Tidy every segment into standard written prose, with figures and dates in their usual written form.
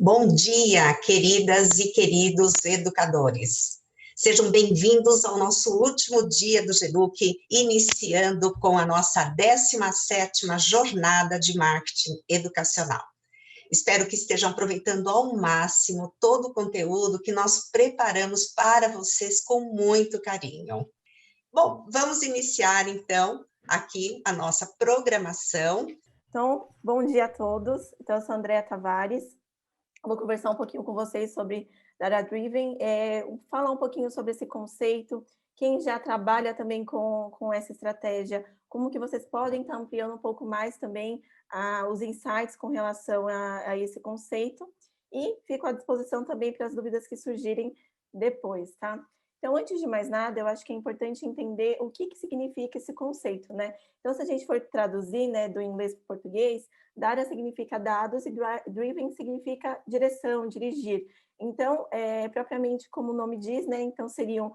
Bom dia, queridas e queridos educadores. Sejam bem-vindos ao nosso último dia do GEDUC, iniciando com a nossa 17ª jornada de marketing educacional. Espero que estejam aproveitando ao máximo todo o conteúdo que nós preparamos para vocês com muito carinho. Bom, vamos iniciar então aqui a nossa programação. Então, bom dia a todos. Então, eu sou a Andrea Tavares. Vou conversar um pouquinho com vocês sobre Data Driven, falar um pouquinho sobre esse conceito, quem já trabalha também com essa estratégia, como que vocês podem estar ampliando um pouco mais também os insights com relação a esse conceito, e fico à disposição também para as dúvidas que surgirem depois, tá? Então, antes de mais nada, eu acho que é importante entender o que significa esse conceito, né? Então, se a gente for traduzir, né, do inglês para o português, Data significa dados e driven significa direção, dirigir. Então, propriamente como o nome diz, né, então seriam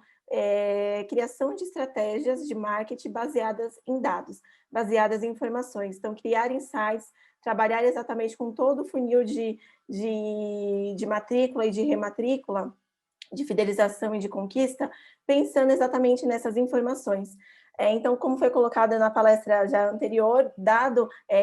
criação de estratégias de marketing baseadas em dados, baseadas em informações. Então, criar insights, trabalhar exatamente com todo o funil de matrícula e de rematrícula, de fidelização e de conquista, pensando exatamente nessas informações. Então, como foi colocado na palestra já anterior,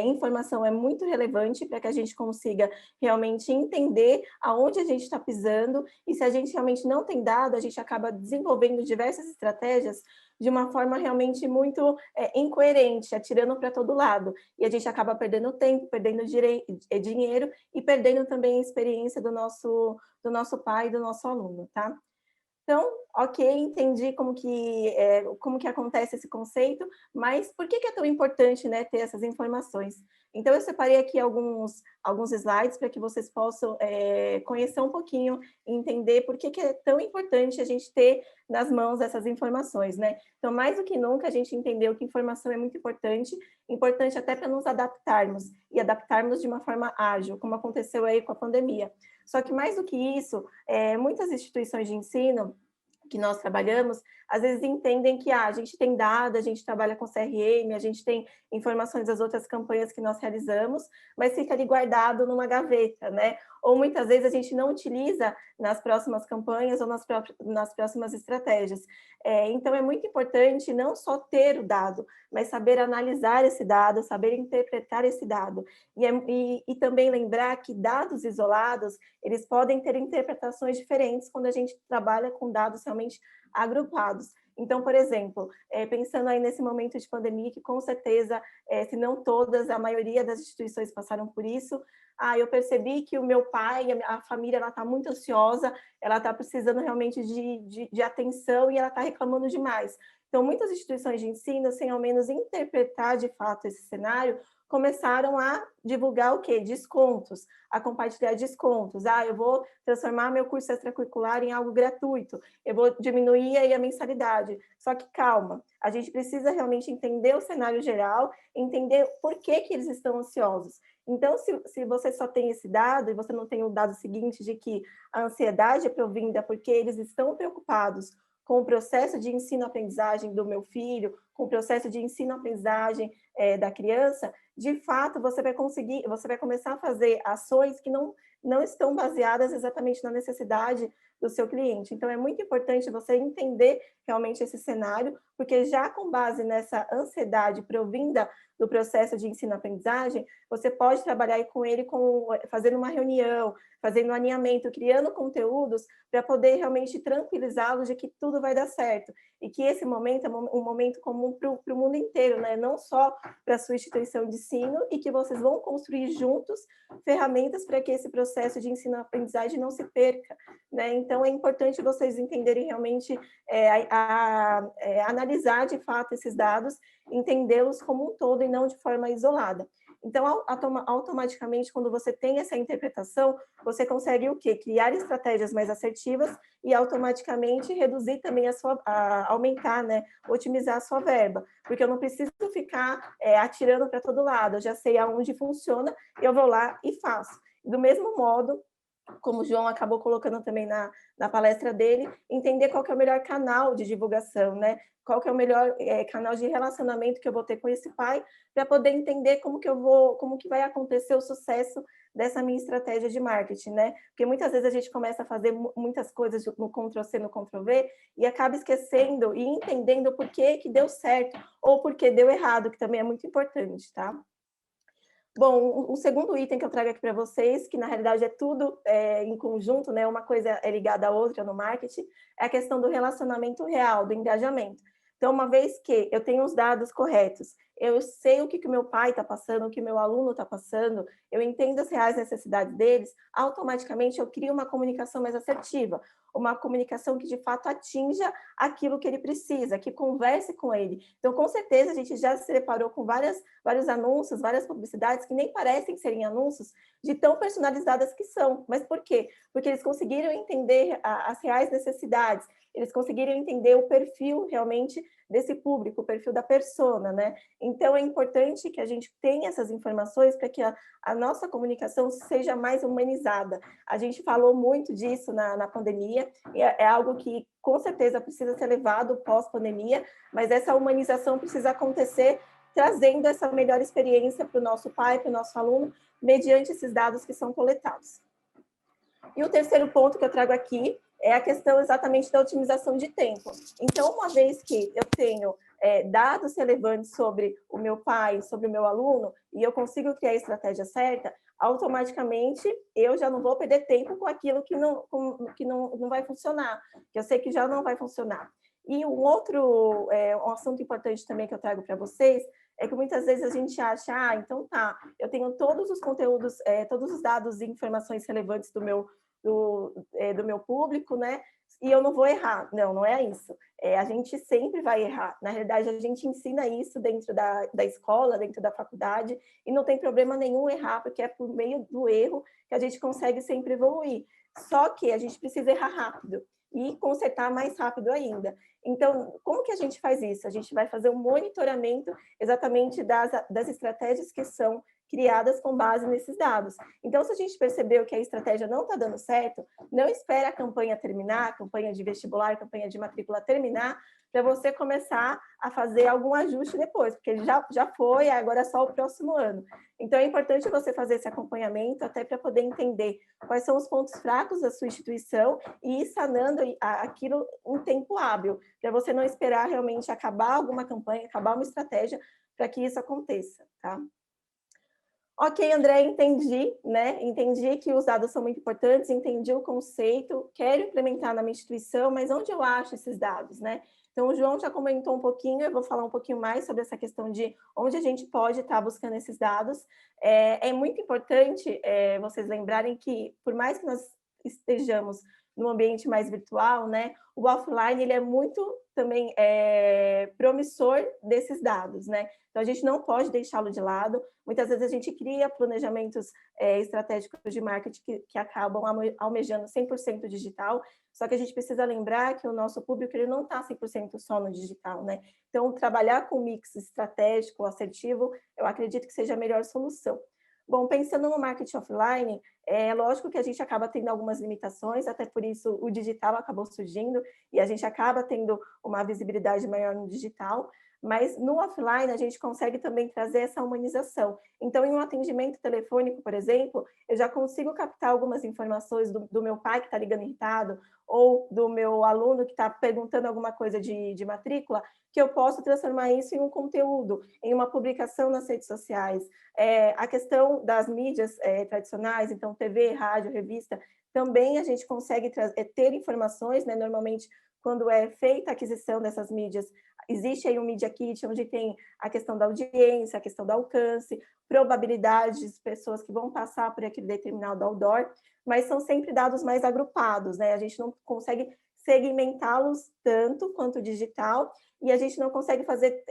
informação é muito relevante para que a gente consiga realmente entender aonde a gente está pisando, e se a gente realmente não tem dado, a gente acaba desenvolvendo diversas estratégias de uma forma realmente muito incoerente, atirando para todo lado, e a gente acaba perdendo tempo, perdendo dinheiro e perdendo também a experiência do nosso pai e do nosso aluno, tá? Então, ok, entendi como que acontece esse conceito, mas por que é tão importante, né, ter essas informações? Então, eu separei aqui alguns slides para que vocês possam conhecer um pouquinho e entender por que é tão importante a gente ter nas mãos essas informações, né? Então, mais do que nunca, a gente entendeu que informação é muito importante até para nos adaptarmos, e adaptarmos de uma forma ágil, como aconteceu aí com a pandemia. Só que mais do que isso, muitas instituições de ensino que nós trabalhamos, às vezes entendem que a gente tem dado, a gente trabalha com CRM, a gente tem informações das outras campanhas que nós realizamos, mas fica ali guardado numa gaveta, né? Ou muitas vezes a gente não utiliza nas próximas campanhas ou nas próximas estratégias. Então, é muito importante não só ter o dado, mas saber analisar esse dado, saber interpretar esse dado. E também lembrar que dados isolados, eles podem ter interpretações diferentes quando a gente trabalha com dados realmente agrupados. Então, por exemplo, pensando aí nesse momento de pandemia, que com certeza, se não todas, a maioria das instituições passaram por isso, eu percebi que o meu pai, a família, ela está muito ansiosa, ela está precisando realmente de atenção e ela está reclamando demais. Então, muitas instituições de ensino, sem ao menos interpretar de fato esse cenário, começaram a divulgar o quê? Descontos, a compartilhar descontos. Eu vou transformar meu curso extracurricular em algo gratuito, eu vou diminuir aí a mensalidade. Só que calma, a gente precisa realmente entender o cenário geral, entender por que eles estão ansiosos. Então, se você só tem esse dado e você não tem o dado seguinte de que a ansiedade é provinda porque eles estão preocupados com o processo de ensino-aprendizagem do meu filho, com o processo de ensino-aprendizagem da criança, de fato, você vai começar a fazer ações que não estão baseadas exatamente na necessidade do seu cliente. Então, é muito importante você entender realmente esse cenário, porque já com base nessa ansiedade provinda do processo de ensino-aprendizagem, você pode trabalhar aí com ele fazendo uma reunião, fazendo um alinhamento, criando conteúdos para poder realmente tranquilizá-los de que tudo vai dar certo. E que esse momento é um momento comum para o mundo inteiro, né? Não só para a sua instituição de ensino, e que vocês vão construir juntos ferramentas para que esse processo de ensino-aprendizagem não se perca, né? Então, é importante vocês entenderem realmente, analisar de fato esses dados, entendê-los como um todo e não de forma isolada. Então, automaticamente, quando você tem essa interpretação, você consegue o quê? Criar estratégias mais assertivas e automaticamente reduzir também aumentar, né? Otimizar a sua verba, porque eu não preciso ficar atirando para todo lado, eu já sei aonde funciona, eu vou lá e faço. Do mesmo modo, como o João acabou colocando também na palestra dele, entender qual que é o melhor canal de divulgação, né? Qual que é o melhor canal de relacionamento que eu vou ter com esse pai, para poder entender como que vai acontecer o sucesso dessa minha estratégia de marketing, né? Porque muitas vezes a gente começa a fazer muitas coisas no Ctrl+C, no Ctrl+V, e acaba esquecendo e entendendo por que que deu certo, ou por que deu errado, que também é muito importante, tá? Bom, o segundo item que eu trago aqui para vocês, que na realidade é tudo em conjunto, né? Uma coisa é ligada à outra no marketing, é a questão do relacionamento real, do engajamento. Então, uma vez que eu tenho os dados corretos, eu sei o que o meu pai está passando, o que o meu aluno está passando, eu entendo as reais necessidades deles, automaticamente eu crio uma comunicação mais assertiva, uma comunicação que de fato atinja aquilo que ele precisa, que converse com ele. Então, com certeza, a gente já se deparou com vários anúncios, várias publicidades que nem parecem serem anúncios de tão personalizadas que são. Mas por quê? Porque eles conseguiram entender as reais necessidades, eles conseguiram entender o perfil realmente desse público, o perfil da persona, né? Então, é importante que a gente tenha essas informações para que a nossa comunicação seja mais humanizada. A gente falou muito disso na pandemia, e é algo que, com certeza, precisa ser levado pós-pandemia, mas essa humanização precisa acontecer trazendo essa melhor experiência para o nosso pai, para o nosso aluno, mediante esses dados que são coletados. E o terceiro ponto que eu trago aqui é a questão exatamente da otimização de tempo. Então, uma vez que eu tenho dados relevantes sobre o meu pai, sobre o meu aluno, e eu consigo criar a estratégia certa, automaticamente eu já não vou perder tempo com aquilo que não vai funcionar, que eu sei que já não vai funcionar. E um outro um assunto importante também que eu trago para vocês é que muitas vezes a gente acha, então tá, eu tenho todos os conteúdos, todos os dados e informações relevantes do meu público, né? E eu não vou errar. Não, não é isso. A gente sempre vai errar. Na realidade, a gente ensina isso dentro da escola, dentro da faculdade, e não tem problema nenhum errar, porque é por meio do erro que a gente consegue sempre evoluir. Só que a gente precisa errar rápido e consertar mais rápido ainda. Então, como que a gente faz isso? A gente vai fazer um monitoramento exatamente das estratégias que são criadas com base nesses dados. Então, se a gente percebeu que a estratégia não está dando certo, não espere a campanha terminar, a campanha de vestibular, a campanha de matrícula terminar, para você começar a fazer algum ajuste depois, porque ele já foi, agora é só o próximo ano. Então, é importante você fazer esse acompanhamento até para poder entender quais são os pontos fracos da sua instituição e ir sanando aquilo em tempo hábil, para você não esperar realmente acabar alguma campanha, acabar uma estratégia para que isso aconteça, tá? Ok, André, entendi, né? Entendi que os dados são muito importantes, entendi o conceito, quero implementar na minha instituição, mas onde eu acho esses dados, né? Então, o João já comentou um pouquinho, eu vou falar um pouquinho mais sobre essa questão de onde a gente pode estar buscando esses dados. É muito importante vocês lembrarem que, por mais que nós estejamos no ambiente mais virtual, né? O offline ele é muito também promissor desses dados, né? Então a gente não pode deixá-lo de lado. Muitas vezes a gente cria planejamentos estratégicos de marketing que acabam almejando 100% digital, só que a gente precisa lembrar que o nosso público ele não está 100% só no digital, né? Então trabalhar com mix estratégico, assertivo, eu acredito que seja a melhor solução. Bom, pensando no marketing offline, é lógico que a gente acaba tendo algumas limitações, até por isso o digital acabou surgindo e a gente acaba tendo uma visibilidade maior no digital, mas no offline a gente consegue também trazer essa humanização. Então, em um atendimento telefônico, por exemplo, eu já consigo captar algumas informações do meu pai que está ligando irritado ou do meu aluno que está perguntando alguma coisa de matrícula, que eu posso transformar isso em um conteúdo, em uma publicação nas redes sociais. A questão das mídias tradicionais, então TV, rádio, revista, também a gente consegue ter informações, né? Normalmente, quando é feita a aquisição dessas mídias, existe aí um Media Kit, onde tem a questão da audiência, a questão do alcance, probabilidades de pessoas que vão passar por aquele determinado outdoor, mas são sempre dados mais agrupados, né? A gente não consegue segmentá-los tanto quanto o digital, e a gente não consegue fazer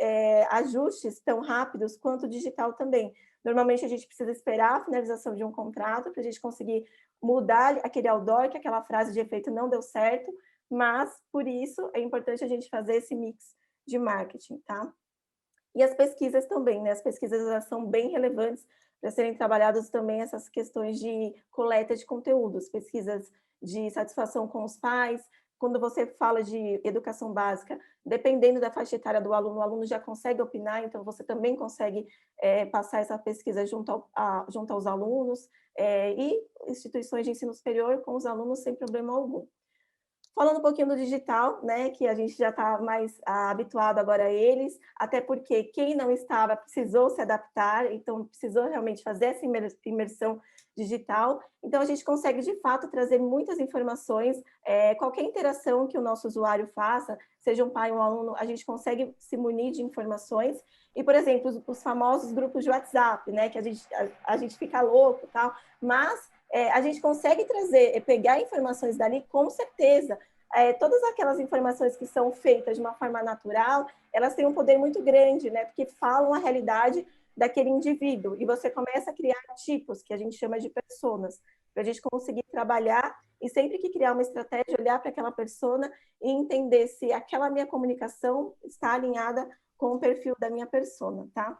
ajustes tão rápidos quanto o digital também. Normalmente, a gente precisa esperar a finalização de um contrato para a gente conseguir mudar aquele outdoor, que aquela frase de efeito não deu certo, mas, por isso, é importante a gente fazer esse mix de marketing, tá? E as pesquisas também, né? As pesquisas elas são bem relevantes para serem trabalhadas também essas questões de coleta de conteúdos, pesquisas de satisfação com os pais. Quando você fala de educação básica, dependendo da faixa etária do aluno, o aluno já consegue opinar, então você também consegue passar essa pesquisa junto aos alunos, e instituições de ensino superior com os alunos sem problema algum. Falando um pouquinho do digital, né, que a gente já está mais habituado agora a eles, até porque quem não estava precisou se adaptar, então precisou realmente fazer essa imersão digital. Então a gente consegue, de fato, trazer muitas informações, qualquer interação que o nosso usuário faça, seja um pai ou um aluno, a gente consegue se munir de informações. E, por exemplo, os famosos grupos de WhatsApp, né, que a gente fica louco e tal, mas a gente consegue trazer, pegar informações dali com certeza. Todas aquelas informações que são feitas de uma forma natural, elas têm um poder muito grande, né? Porque falam a realidade daquele indivíduo. E você começa a criar tipos, que a gente chama de personas, para a gente conseguir trabalhar e sempre que criar uma estratégia, olhar para aquela persona e entender se aquela minha comunicação está alinhada com o perfil da minha persona, tá?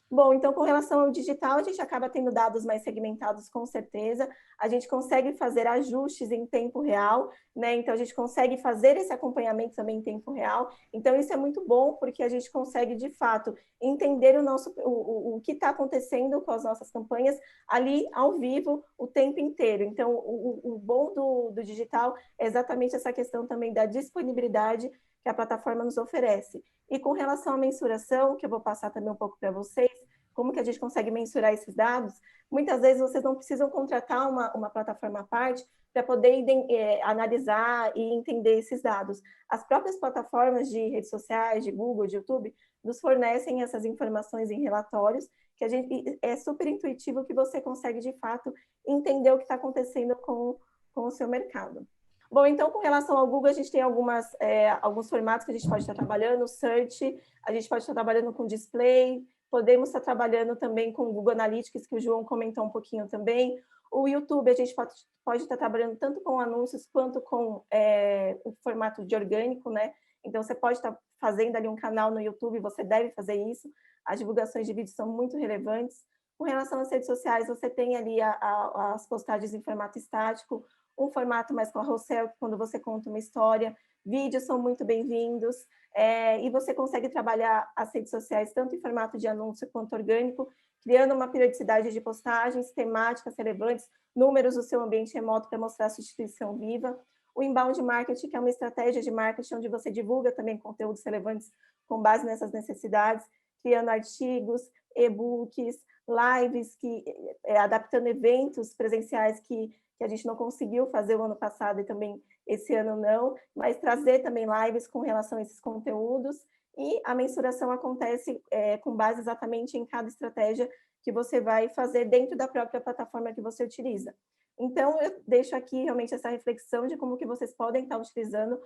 Bom, então, com relação ao digital, a gente acaba tendo dados mais segmentados, com certeza. A gente consegue fazer ajustes em tempo real, né? Então, a gente consegue fazer esse acompanhamento também em tempo real. Então, isso é muito bom, porque a gente consegue, de fato, entender o que está acontecendo com as nossas campanhas ali, ao vivo, o tempo inteiro. Então, o bom do digital é exatamente essa questão também da disponibilidade que a plataforma nos oferece. E com relação à mensuração, que eu vou passar também um pouco para vocês, como que a gente consegue mensurar esses dados, muitas vezes vocês não precisam contratar uma plataforma à parte para poder analisar e entender esses dados. As próprias plataformas de redes sociais, de Google, de YouTube, nos fornecem essas informações em relatórios, que é super intuitivo que você consegue, de fato, entender o que está acontecendo com o seu mercado. Bom, então, com relação ao Google, a gente tem alguns formatos que a gente pode estar trabalhando, search, a gente pode estar trabalhando com display, podemos estar trabalhando também com o Google Analytics, que o João comentou um pouquinho também. O YouTube, a gente pode estar trabalhando tanto com anúncios quanto com o formato de orgânico, né? Então, você pode estar fazendo ali um canal no YouTube, você deve fazer isso. As divulgações de vídeos são muito relevantes. Com relação às redes sociais, você tem ali as postagens em formato estático, um formato mais carrossel, quando você conta uma história, vídeos são muito bem-vindos, e você consegue trabalhar as redes sociais tanto em formato de anúncio quanto orgânico, criando uma periodicidade de postagens, temáticas relevantes, números do seu ambiente remoto para mostrar a sua instituição viva. O inbound marketing, que é uma estratégia de marketing onde você divulga também conteúdos relevantes com base nessas necessidades, criando artigos, e-books, lives, adaptando eventos presenciais que a gente não conseguiu fazer o ano passado e também esse ano não, mas trazer também lives com relação a esses conteúdos, e a mensuração acontece com base exatamente em cada estratégia que você vai fazer dentro da própria plataforma que você utiliza. Então, eu deixo aqui realmente essa reflexão de como que vocês podem estar utilizando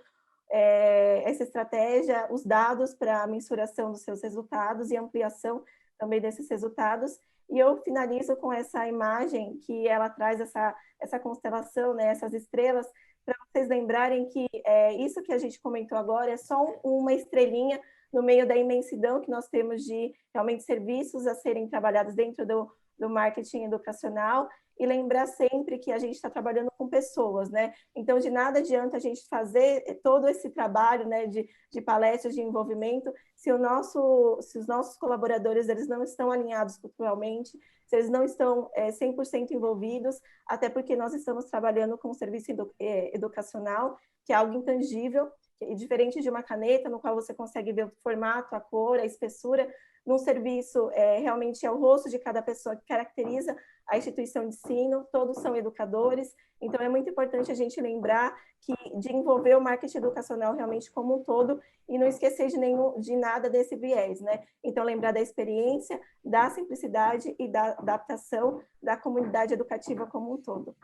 essa estratégia, os dados para a mensuração dos seus resultados e ampliação também desses resultados. E eu finalizo com essa imagem que ela traz essa constelação, né, essas estrelas, para vocês lembrarem que isso que a gente comentou agora é só uma estrelinha no meio da imensidão que nós temos de realmente serviços a serem trabalhados dentro do marketing educacional, e lembrar sempre que a gente está trabalhando com pessoas, né? Então, de nada adianta a gente fazer todo esse trabalho, né, de palestras, de envolvimento, se os nossos colaboradores eles não estão alinhados culturalmente, se eles não estão 100% envolvidos, até porque nós estamos trabalhando com um serviço educacional, que é algo intangível, diferente de uma caneta, no qual você consegue ver o formato, a cor, a espessura. Num serviço, realmente é o rosto de cada pessoa que caracteriza a instituição de ensino, todos são educadores, então é muito importante a gente lembrar de envolver o marketing educacional realmente como um todo e não esquecer de nada desse viés, né? Então, lembrar da experiência, da simplicidade e da adaptação da comunidade educativa como um todo.